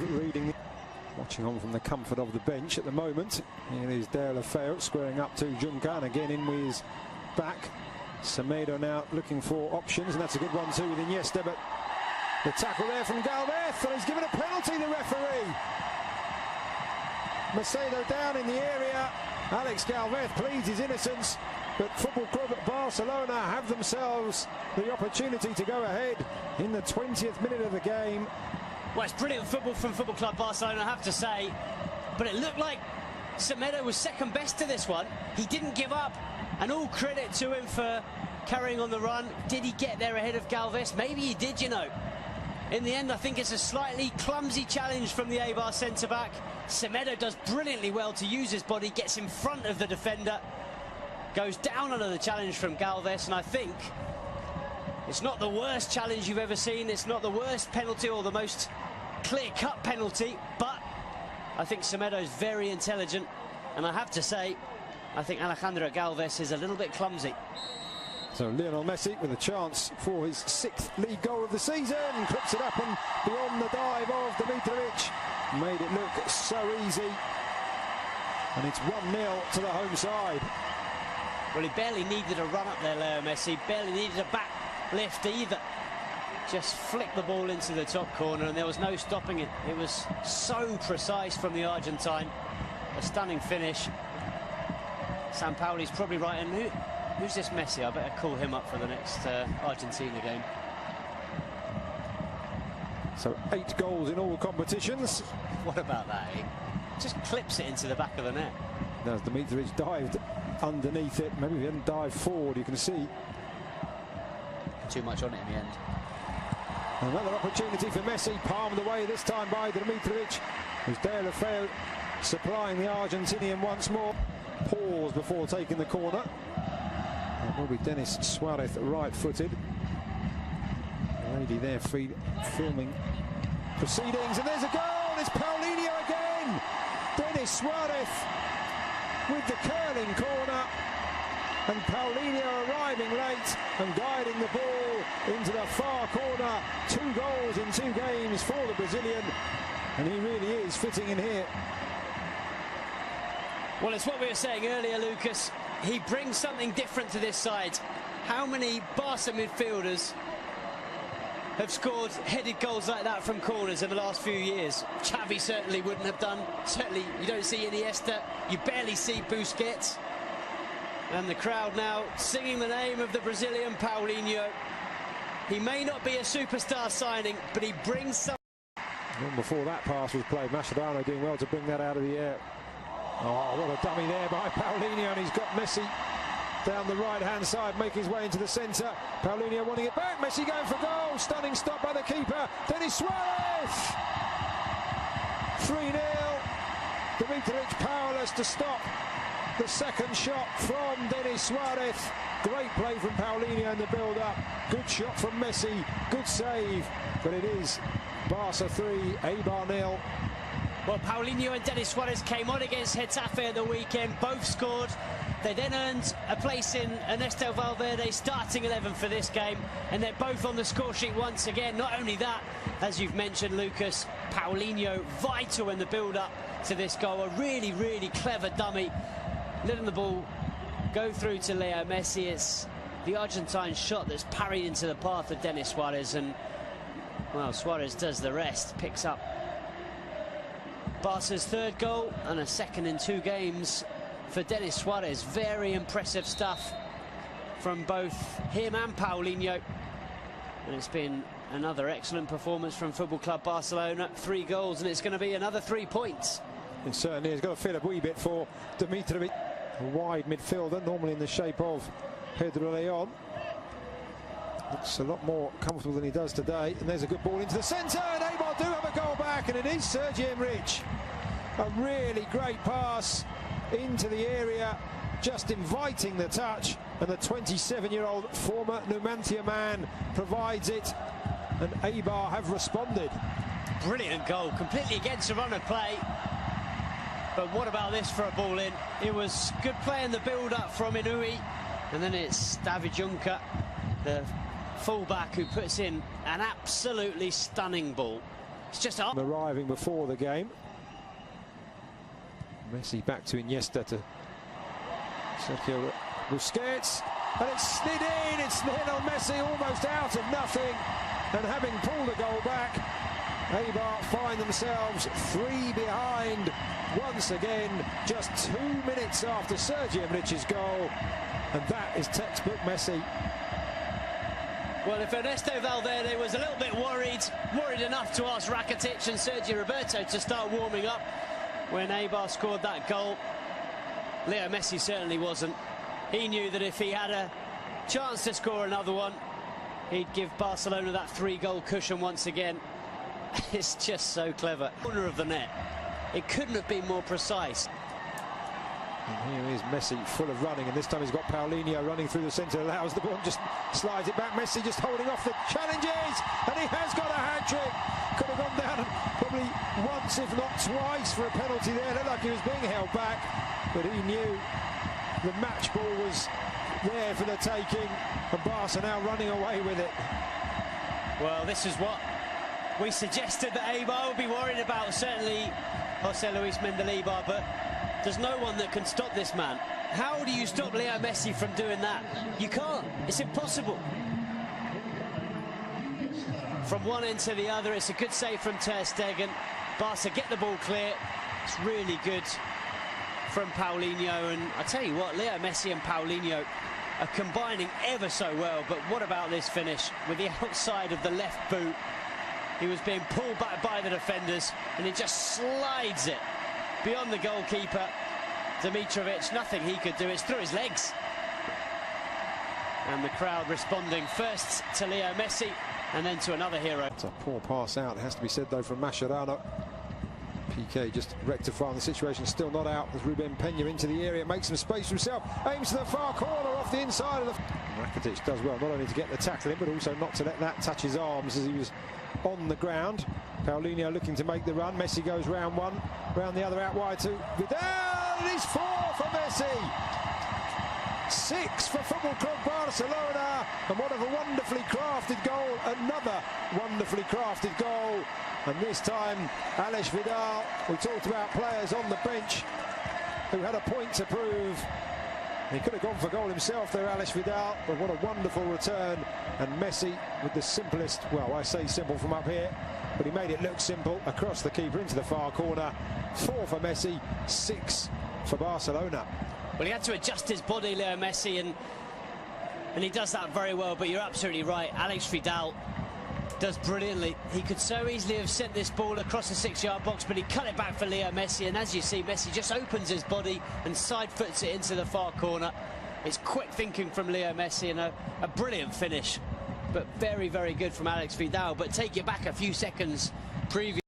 Watching on from the comfort of the bench at the moment. Here is De La Feu squaring up to Juncan, again in with his back. Semedo now looking for options, and that's a good one too with Iniesta, but the tackle there from Galvez, and he's given a penalty, the referee. Macedo down in the area. Alex Galvez pleads his innocence, but Football Club Barcelona have themselves the opportunity to go ahead in the 20th minute of the game. Well, it's brilliant football from Football Club Barcelona, I have to say. But it looked like Semedo was second best to this one. He didn't give up, and all credit to him for carrying on the run. Did he get there ahead of Galvez? Maybe he did, you know. In the end, I think it's a slightly clumsy challenge from the Eibar centre-back. Semedo does brilliantly well to use his body, gets in front of the defender, goes down under the challenge from Galvez, and I think it's not the worst challenge you've ever seen. It's not the worst penalty or the most clear-cut penalty, but I think Semedo's very intelligent, and I have to say, I think Alejandro Galvez is a little bit clumsy. So Lionel Messi with a chance for his 6th league goal of the season, clips it up and beyond the dive of Dimitrovic, made it look so easy, and it's 1-0 to the home side. Well, he barely needed a run up there, Leo Messi, barely needed a back lift either. Just flicked the ball into the top corner, and there was no stopping it. It was so precise from the Argentine. A stunning finish. Sampaoli's probably right. And who's this Messi? I better call him up for the next Argentina game. So 8 goals in all competitions. What about that, eh? Just clips it into the back of the net. As Dimitrovic dived underneath it. Maybe if he hadn't dived forward, you can see. Too much on it in the end. Another opportunity for Messi, palmed away this time by Dimitrovic. As De La Feu supplying the Argentinian once more. Pause before taking the corner. It will be Denis Suarez right-footed. The lady there filming proceedings, and there's a goal. It's Paulinho again. Denis Suarez with the curling corner. And Paulinho arriving late and guiding the ball into the far corner. 2 goals in 2 games for the Brazilian, and he really is fitting in here. Well, it's what we were saying earlier, Lucas. He brings something different to this side. How many Barca midfielders have scored headed goals like that from corners in the last few years? Xavi certainly wouldn't have done. Certainly you don't see Iniesta. You barely see Busquets. And the crowd now singing the name of the Brazilian Paulinho. He may not be a superstar signing, but he brings some. Long before that pass was played, Mascherano doing well to bring that out of the air. Oh, what a dummy there by Paulinho, and he's got Messi down the right-hand side, making his way into the centre. Paulinho wanting it back, Messi going for goal. Stunning stop by the keeper, Denis Suarez! 3-0. Dimitrovic powerless to stop the second shot from Denis Suarez. Great play from Paulinho in the build-up. Good shot from Messi. Good save. But it is Barca 3, Eibar 0. Well, Paulinho and Denis Suarez came on against Getafe at the weekend. Both scored. They then earned a place in Ernesto Valverde's starting 11 for this game. And they're both on the score sheet once again. Not only that, as you've mentioned, Lucas, Paulinho vital in the build-up to this goal. A really, really clever dummy. Letting the ball go through to Leo Messi. It's the Argentine shot that's parried into the path of Denis Suarez, and well, Suarez does the rest, picks up Barca's 3rd goal and a 2nd in 2 games for Denis Suarez. Very impressive stuff from both him and Paulinho, and it's been another excellent performance from Football Club Barcelona. 3 goals, and it's going to be another 3 points. It certainly has got to feel a wee bit for Dimitrovic. A wide midfielder, normally in the shape of Pedro Leon. Looks a lot more comfortable than he does today. And there's a good ball into the centre, and Eibar do have a goal back, and it is Sergi Enrich. A really great pass into the area, just inviting the touch, and the 27-year-old former Numancia man provides it, and Eibar have responded. Brilliant goal, completely against the run of play. But what about this for a ball in? It was good play in the build-up from Inui, and then it's David Juncker, the full-back, who puts in an absolutely stunning ball. It's just up. Arriving before the game. Messi back to Iniesta to Sergio Busquets, and it's slid in. It's Lionel Messi almost out of nothing, and having pulled a goal back, Eibar find themselves 3 behind once again, just 2 minutes after Sergio Busquets' goal, and that is textbook Messi. Well, if Ernesto Valverde was a little bit worried enough to ask Rakitic and Sergio Roberto to start warming up when Eibar scored that goal, Leo Messi certainly wasn't. He knew that if he had a chance to score another one, he'd give Barcelona that 3-goal cushion once again. It's just so clever. Corner of the net. It couldn't have been more precise. And here is Messi, full of running, and this time he's got Paulinho running through the centre, allows the ball, just slides it back. Messi just holding off the challenges, and he has got a hat-trick. Could have gone down probably once, if not twice, for a penalty there. Looked like he was being held back, but he knew the match ball was there for the taking, and Barca now running away with it. Well, this is what we suggested that Eibar would be worried about, certainly Jose Luis Mendilibar, but there's no one that can stop this man. How do you stop Leo Messi from doing that? You can't. It's impossible. From one end to the other, it's a good save from Ter Stegen. Barca get the ball clear. It's really good from Paulinho, and I tell you what, Leo Messi and Paulinho are combining ever so well. But what about this finish with the outside of the left boot? He was being pulled back by the defenders, and he just slides it beyond the goalkeeper, Dimitrovic. Nothing he could do. It's through his legs. And the crowd responding first to Leo Messi and then to another hero. It's a poor pass out, it has to be said, though, from Mascherano. Piqué just rectifying the situation, still not out as Ruben Peña into the area, makes some space for himself, aims to the far corner off the inside of the... Rakitic does well, not only to get the tackle in, but also not to let that touch his arms as he was on the ground. Paulinho looking to make the run. Messi goes round one, round the other, out wide to Vidal. It is 4 for Messi. 6 for Football Club Barcelona, and what a wonderfully crafted goal, another wonderfully crafted goal, and this time Alex Vidal. We talked about players on the bench who had a point to prove. He could have gone for goal himself there, Alex Vidal, but what a wonderful return, and Messi with the simplest, well, I say simple from up here, but he made it look simple, across the keeper into the far corner. 4 for Messi, 6 for Barcelona. Well, he had to adjust his body, Leo Messi, and he does that very well, but you're absolutely right. Alex Vidal does brilliantly. He could so easily have sent this ball across the 6-yard box, but he cut it back for Leo Messi, and as you see, Messi just opens his body and side foots it into the far corner. It's quick thinking from Leo Messi, and a brilliant finish, but very, very good from Alex Vidal. But take you back a few seconds previous.